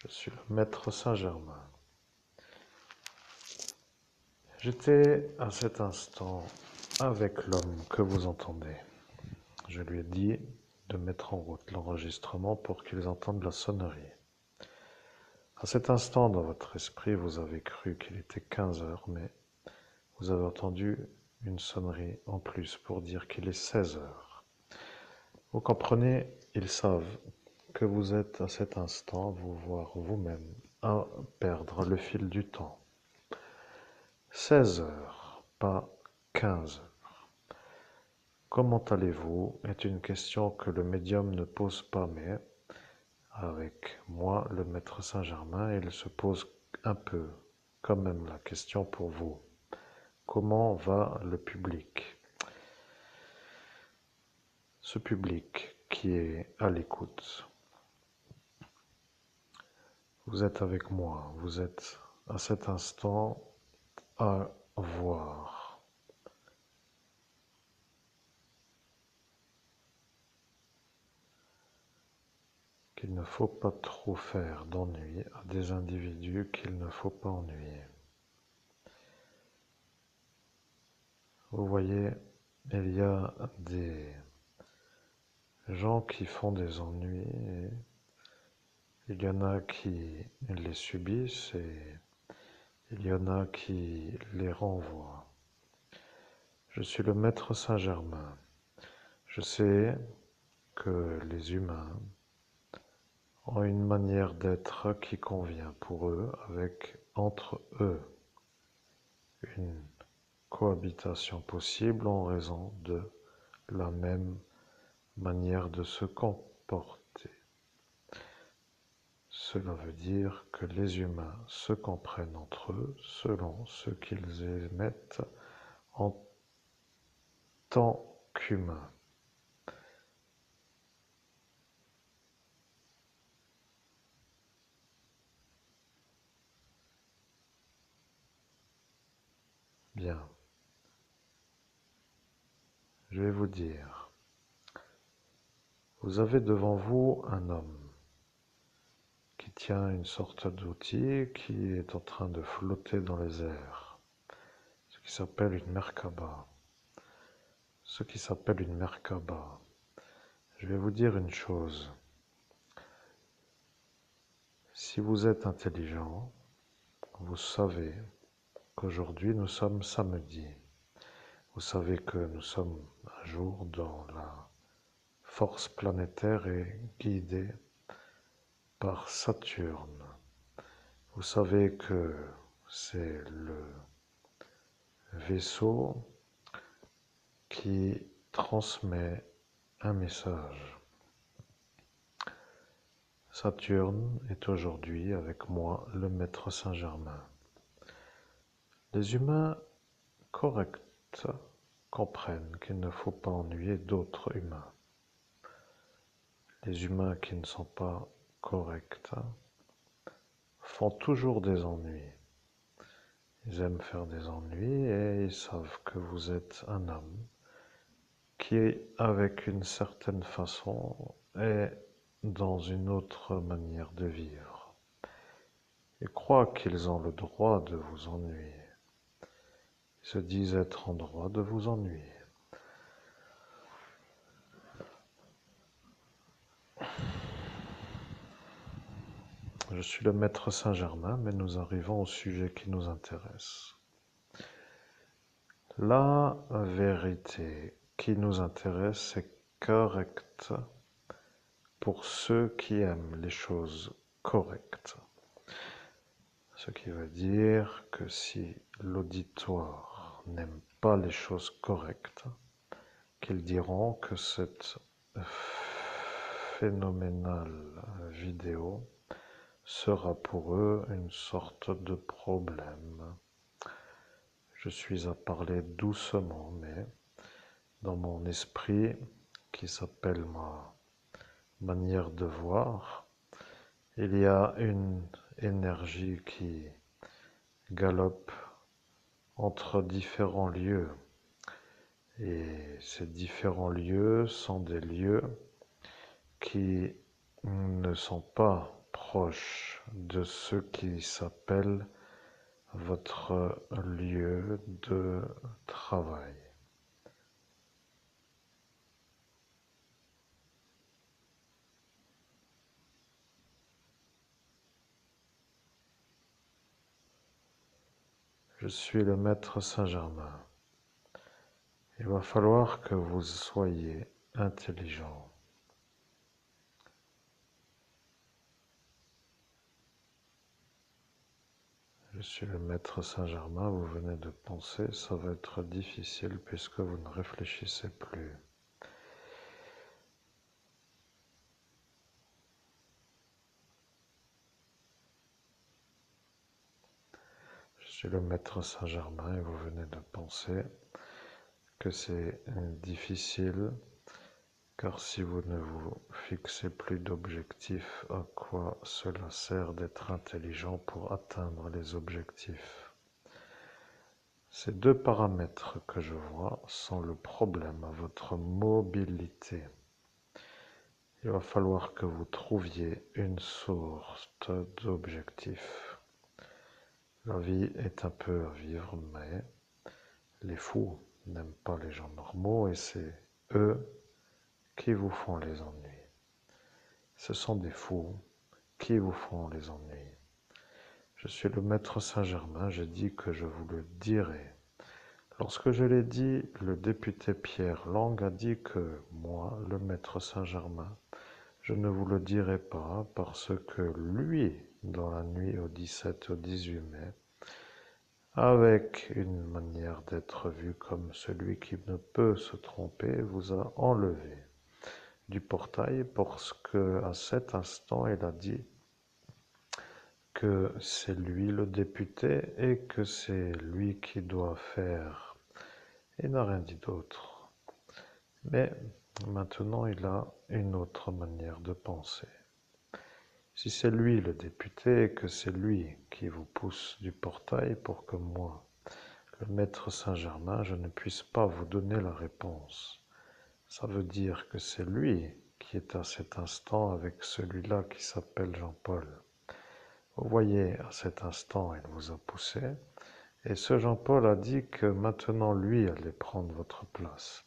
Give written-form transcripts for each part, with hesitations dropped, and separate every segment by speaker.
Speaker 1: Je suis le maître Saint-Germain. J'étais à cet instant avec l'homme que vous entendez. Je lui ai dit de mettre en route l'enregistrement pour qu'ils entendent la sonnerie. À cet instant, dans votre esprit, vous avez cru qu'il était 15 heures, mais vous avez entendu une sonnerie en plus pour dire qu'il est 16 heures. Vous comprenez, ils savent que vous êtes à cet instant, vous voir vous-même, à perdre le fil du temps. 16 heures, pas 15 heures. Comment allez-vous est une question que le médium ne pose pas, mais avec moi, le maître Saint-Germain, il se pose un peu quand même la question pour vous. Comment va le public? Ce public qui est à l'écoute. Vous êtes avec moi, vous êtes à cet instant à voir. Qu'il ne faut pas trop faire d'ennui à des individus qu'il ne faut pas ennuyer. Vous voyez, il y a des gens qui font des ennuis et il y en a qui les subissent et il y en a qui les renvoient. Je suis le maître Saint-Germain. Je sais que les humains ont une manière d'être qui convient pour eux, avec entre eux une cohabitation possible en raison de la même manière de se comporter. Cela veut dire que les humains se comprennent entre eux selon ce qu'ils émettent en tant qu'humains. Bien, je vais vous dire, vous avez devant vous un homme qui tient une sorte d'outil qui est en train de flotter dans les airs, ce qui s'appelle une merkaba. Ce qui s'appelle une merkaba. Je vais vous dire une chose. Si vous êtes intelligent, vous savez qu'aujourd'hui nous sommes samedi. Vous savez que nous sommes un jour dont la force planétaire est guidée par Saturne. Vous savez que c'est le vaisseau qui transmet un message. Saturne est aujourd'hui avec moi le maître Saint-Germain. Les humains corrects comprennent qu'il ne faut pas ennuyer d'autres humains. Les humains qui ne sont pas corrects font toujours des ennuis. Ils aiment faire des ennuis et ils savent que vous êtes un homme qui, avec une certaine façon, est dans une autre manière de vivre. Ils croient qu'ils ont le droit de vous ennuyer. Ils se disent être en droit de vous ennuyer. Je suis le maître Saint-Germain, mais nous arrivons au sujet qui nous intéresse. La vérité qui nous intéresse est correcte pour ceux qui aiment les choses correctes. Ce qui veut dire que si l'auditoire n'aime pas les choses correctes, qu'ils diront que cette phénoménale vidéo sera pour eux une sorte de problème. Je suis à parler doucement, mais dans mon esprit, qui s'appelle ma manière de voir, il y a une énergie qui galope entre différents lieux. Et ces différents lieux sont des lieux qui ne sont pas proches de ce qui s'appelle votre lieu de travail. Je suis le maître Saint-Germain. Il va falloir que vous soyez intelligent. Je suis le maître Saint-Germain, vous venez de penser, ça va être difficile puisque vous ne réfléchissez plus. Je suis le maître Saint-Germain et vous venez de penser que c'est difficile car si vous ne vous fixez plus d'objectifs, à quoi cela sert d'être intelligent pour atteindre les objectifs? Ces deux paramètres que je vois sont le problème à votre mobilité. Il va falloir que vous trouviez une sorte d'objectif. La vie est un peu à vivre, mais les fous n'aiment pas les gens normaux et c'est eux qui vous font les ennuis. Ce sont des fous qui vous font les ennuis. Je suis le maître Saint-Germain, j'ai dit que je vous le dirai. Lorsque je l'ai dit, le député Pierre Lang a dit que moi, le maître Saint-Germain, je ne vous le dirai pas parce que lui, dans la nuit au 17 au 18 mai, avec une manière d'être vu comme celui qui ne peut se tromper, vous a enlevé du portail parce que à cet instant, il a dit que c'est lui le député et que c'est lui qui doit faire. Il n'a rien dit d'autre. Mais maintenant, il a une autre manière de penser. Si c'est lui le député et que c'est lui qui vous pousse du portail pour que moi, le maître Saint-Germain, je ne puisse pas vous donner la réponse, ça veut dire que c'est lui qui est à cet instant avec celui-là qui s'appelle Jean-Paul. Vous voyez, à cet instant, il vous a poussé, et ce Jean-Paul a dit que maintenant lui allait prendre votre place.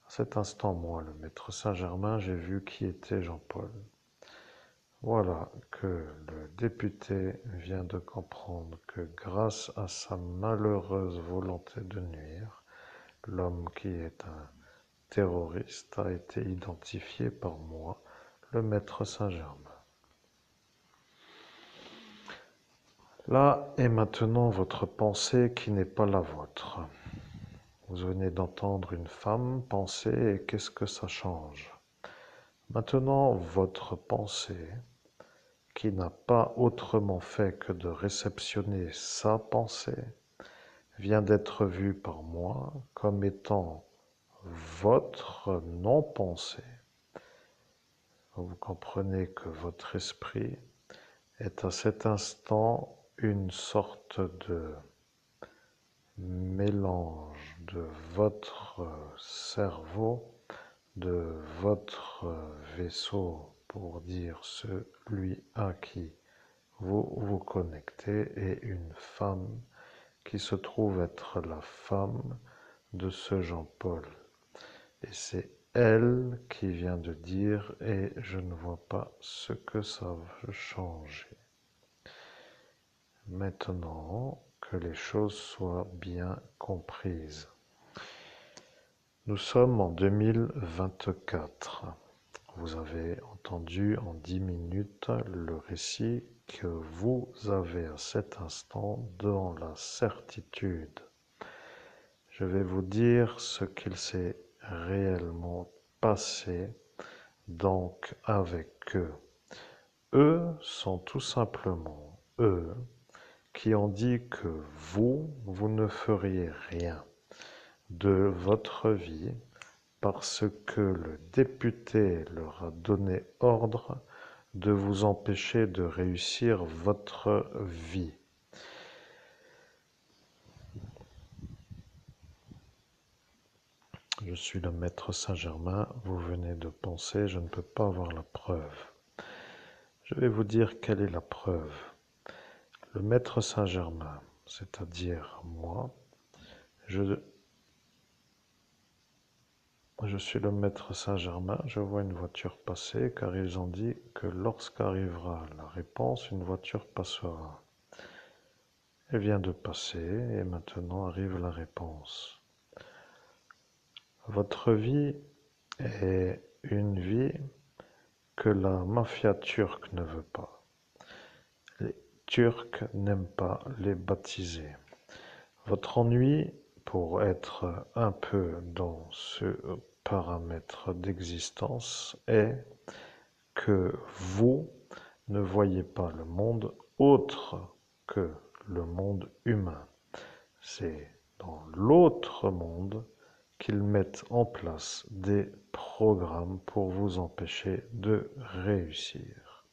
Speaker 1: À cet instant, moi, le maître Saint-Germain, j'ai vu qui était Jean-Paul. Voilà que le député vient de comprendre que grâce à sa malheureuse volonté de nuire, l'homme qui est un terroriste a été identifié par moi, le maître Saint-Germain. Là est maintenant votre pensée qui n'est pas la vôtre. Vous venez d'entendre une femme penser et qu'est-ce que ça change? Maintenant, votre pensée, qui n'a pas autrement fait que de réceptionner sa pensée, vient d'être vue par moi comme étant votre non-pensée. Vous comprenez que votre esprit est à cet instant une sorte de mélange de votre cerveau, de votre vaisseau, pour dire celui à qui vous vous connectez, et une femme qui se trouve être la femme de ce Jean-Paul. Et c'est elle qui vient de dire, et je ne vois pas ce que ça va changer. Maintenant que les choses soient bien comprises. Nous sommes en 2024. Vous avez entendu en 10 minutes le récit que vous avez à cet instant dans la certitude. Je vais vous dire ce qu'il s'est réellement passé donc avec eux. Eux sont tout simplement eux qui ont dit que vous ne feriez rien de votre vie parce que le député leur a donné ordre de vous empêcher de réussir votre vie. Je suis le maître Saint-Germain, vous venez de penser, je ne peux pas avoir la preuve. Je vais vous dire quelle est la preuve. Le maître Saint-Germain, c'est-à-dire moi, je suis le maître Saint-Germain, je vois une voiture passer car ils ont dit que lorsqu'arrivera la réponse, une voiture passera. Elle vient de passer et maintenant arrive la réponse. Votre vie est une vie que la mafia turque ne veut pas. Les Turcs n'aiment pas les baptisés. Votre ennui, pour être un peu dans ce paramètre d'existence, est que vous ne voyez pas le monde autre que le monde humain. C'est dans l'autre monde qu'ils mettent en place des programmes pour vous empêcher de réussir.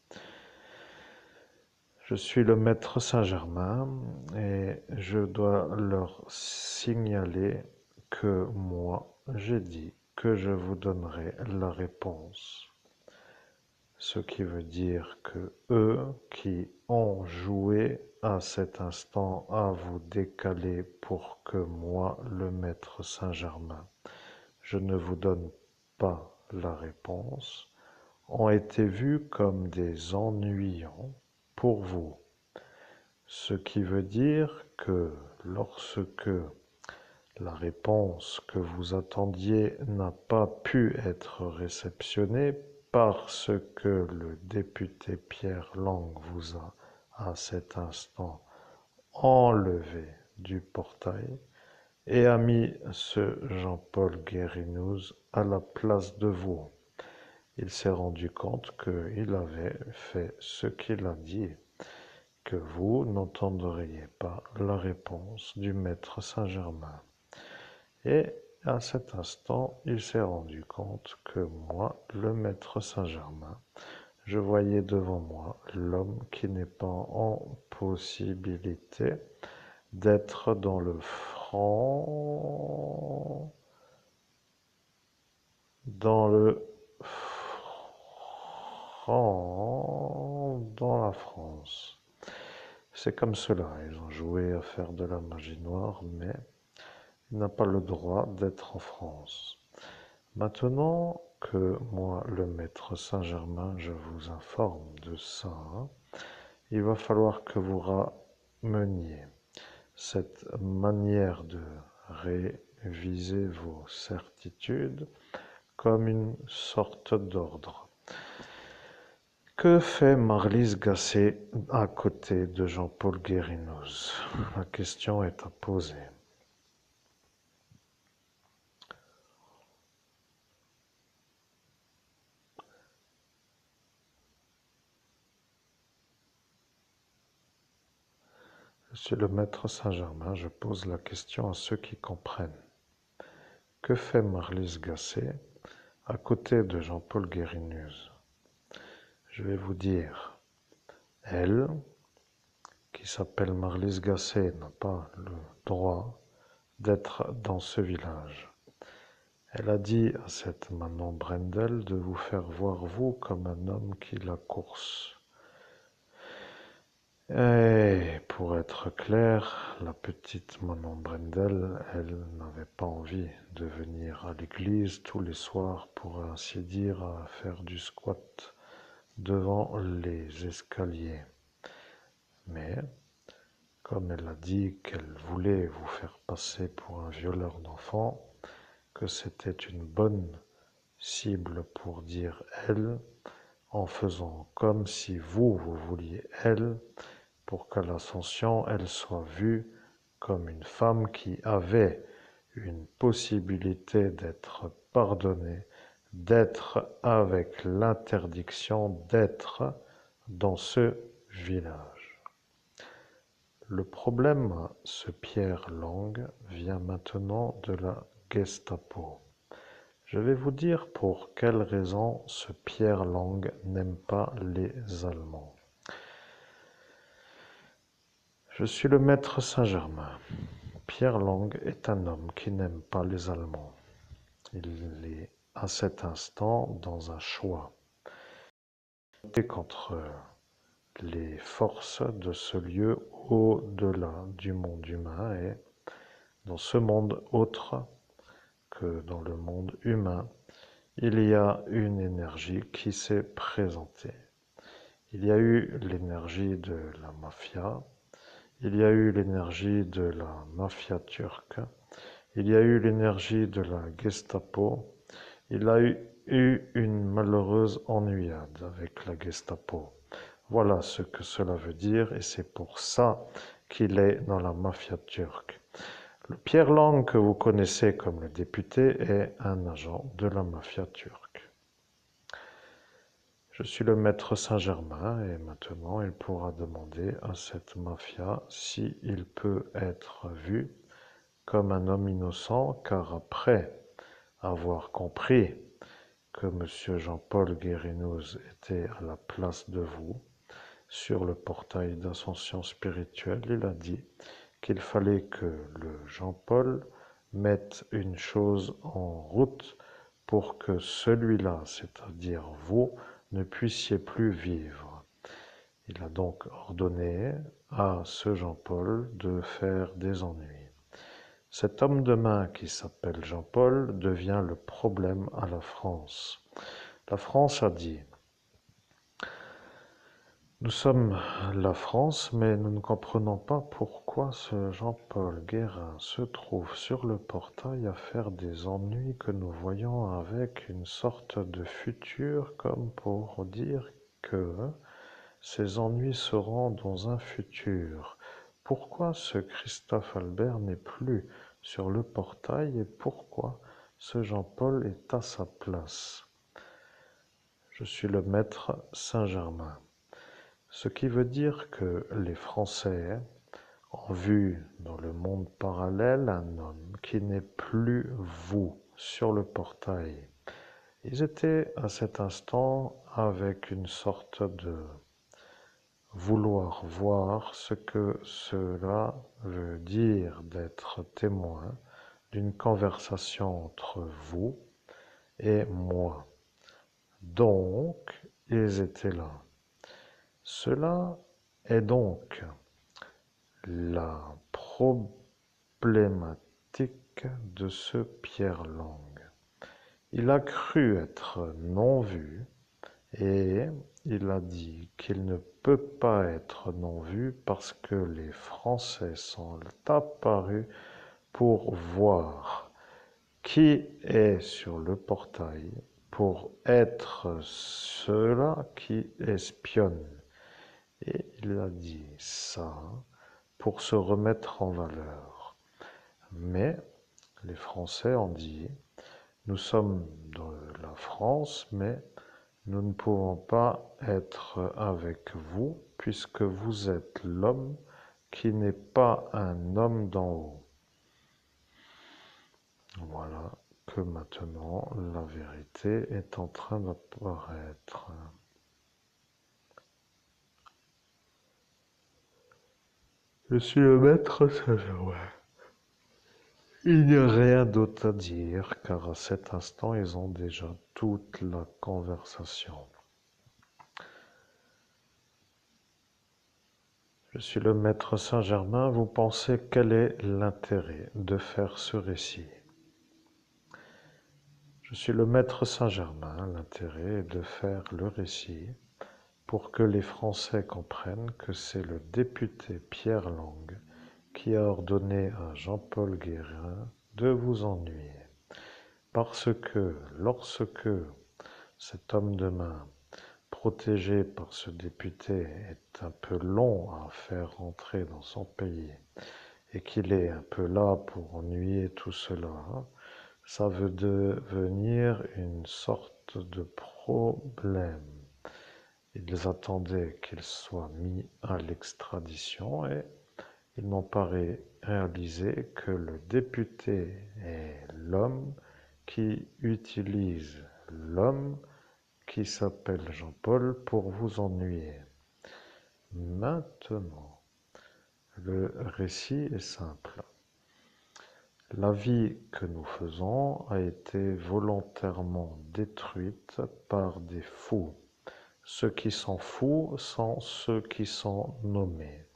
Speaker 1: Je suis le maître Saint-Germain et je dois leur signaler que moi, j'ai dit que je vous donnerai la réponse. Ce qui veut dire que eux qui ont joué à cet instant à vous décaler pour que moi, le maître Saint-Germain, je ne vous donne pas la réponse, ont été vus comme des ennuyants pour vous. Ce qui veut dire que lorsque la réponse que vous attendiez n'a pas pu être réceptionnée parce que le député Pierre Lang vous a, à cet instant, enlevé du portail et a mis ce Jean-Paul Guérinouze à la place de vous. Il s'est rendu compte qu'il avait fait ce qu'il a dit, que vous n'entendriez pas la réponse du maître Saint-Germain. Et à cet instant, il s'est rendu compte que moi, le maître Saint-Germain, je voyais devant moi l'homme qui n'est pas en possibilité d'être dans le franc, dans le franc, dans la France. C'est comme cela, ils ont joué à faire de la magie noire, mais il n'a pas le droit d'être en France. Maintenant que moi, le maître Saint-Germain, je vous informe de ça, il va falloir que vous rameniez cette manière de réviser vos certitudes comme une sorte d'ordre. Que fait Marlise Gasset à côté de Jean-Paul Guérinouze? La question est à poser. Je suis le maître Saint-Germain, je pose la question à ceux qui comprennent. Que fait Marlise Gasset à côté de Jean-Paul Guérinouze? Je vais vous dire, elle, qui s'appelle Marlise Gasset, n'a pas le droit d'être dans ce village. Elle a dit à cette Manon Brendel de vous faire voir vous comme un homme qui la course. Et pour être clair, la petite Manon Brendel, elle n'avait pas envie de venir à l'église tous les soirs pour ainsi dire à faire du squat devant les escaliers. Mais comme elle a dit qu'elle voulait vous faire passer pour un violeur d'enfants, que c'était une bonne cible pour dire elle, en faisant comme si vous vouliez elle, pour qu'à l'ascension, elle soit vue comme une femme qui avait une possibilité d'être pardonnée, d'être avec l'interdiction d'être dans ce village. Le problème, ce Pierre Lang, vient maintenant de la Gestapo. Je vais vous dire pour quelle raison ce Pierre Lang n'aime pas les Allemands. Je suis le maître Saint-Germain. Pierre Lang est un homme qui n'aime pas les Allemands. Il est à cet instant dans un choix. contre les forces de ce lieu au-delà du monde humain et dans ce monde autre que dans le monde humain, il y a une énergie qui s'est présentée. Il y a eu l'énergie de la mafia, il y a eu l'énergie de la mafia turque, il y a eu l'énergie de la Gestapo, il y a eu une malheureuse ennuyade avec la Gestapo. Voilà ce que cela veut dire et c'est pour ça qu'il est dans la mafia turque. Le Pierre Lang que vous connaissez comme le député est un agent de la mafia turque. Je suis le maître Saint-Germain et maintenant il pourra demander à cette mafia s'il peut être vu comme un homme innocent car après avoir compris que M. Jean-Paul Guérinous était à la place de vous, sur le portail d'ascension spirituelle, il a dit qu'il fallait que le Jean-Paul mette une chose en route pour que celui-là, c'est-à-dire vous, ne puissiez plus vivre. Il a donc ordonné à ce Jean-Paul de faire des ennuis. Cet homme de main qui s'appelle Jean-Paul devient le problème à la France. La France a dit: nous sommes la France, mais nous ne comprenons pas pourquoi ce Jean-Paul Guérin se trouve sur le portail à faire des ennuis que nous voyons avec une sorte de futur, comme pour dire que ces ennuis seront dans un futur. Pourquoi ce Christophe Albert n'est plus sur le portail et pourquoi ce Jean-Paul est à sa place? Je suis le maître Saint-Germain. Ce qui veut dire que les Français ont vu dans le monde parallèle un homme qui n'est plus vous sur le portail. Ils étaient à cet instant avec une sorte de vouloir voir ce que cela veut dire d'être témoin d'une conversation entre vous et moi. Donc, ils étaient là. Cela est donc la problématique de ce Pierre Lang. Il a cru être non vu et il a dit qu'il ne peut pas être non vu parce que les Français sont apparus pour voir qui est sur le portail, pour être ceux-là qui espionnent. Et il a dit ça pour se remettre en valeur. Mais les Français ont dit: nous sommes dans la France, mais nous ne pouvons pas être avec vous puisque vous êtes l'homme qui n'est pas un homme d'en haut. Voilà que maintenant la vérité est en train d'apparaître. Je suis le maître Saint-Germain. Il n'y a rien d'autre à dire, car à cet instant, ils ont déjà toute la conversation. Je suis le maître Saint-Germain, vous pensez quel est l'intérêt de faire ce récit? Je suis le maître Saint-Germain, l'intérêt est de faire le récit pour que les Français comprennent que c'est le député Pierre Lang qui a ordonné à Jean-Paul Guérin de vous ennuyer. Parce que lorsque cet homme de main, protégé par ce député, est un peu long à faire rentrer dans son pays et qu'il est un peu là pour ennuyer tout cela, ça veut devenir une sorte de problème. Ils attendaient qu'il soit mis à l'extradition et ils n'ont pas réalisé que le député est l'homme qui utilise l'homme qui s'appelle Jean-Paul pour vous ennuyer. Maintenant, le récit est simple. La vie que nous faisons a été volontairement détruite par des fous. Ceux qui sont fous sont ceux qui sont nommés.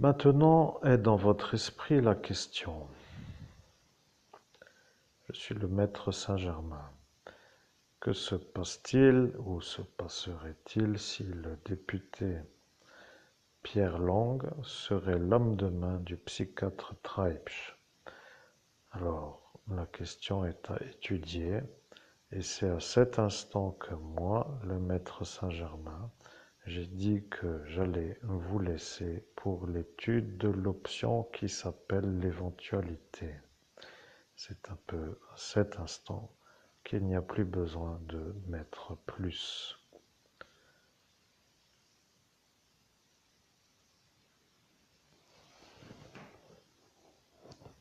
Speaker 1: Maintenant est dans votre esprit la question. Je suis le maître Saint-Germain. Que se passe-t-il ou se passerait-il si le député Pierre Long serait l'homme de main du psychiatre Treibsch? Alors, la question est à étudier, et c'est à cet instant que moi, le maître Saint-Germain, j'ai dit que j'allais vous laisser pour l'étude de l'option qui s'appelle l'éventualité. C'est un peu à cet instant qu'il n'y a plus besoin de mettre plus.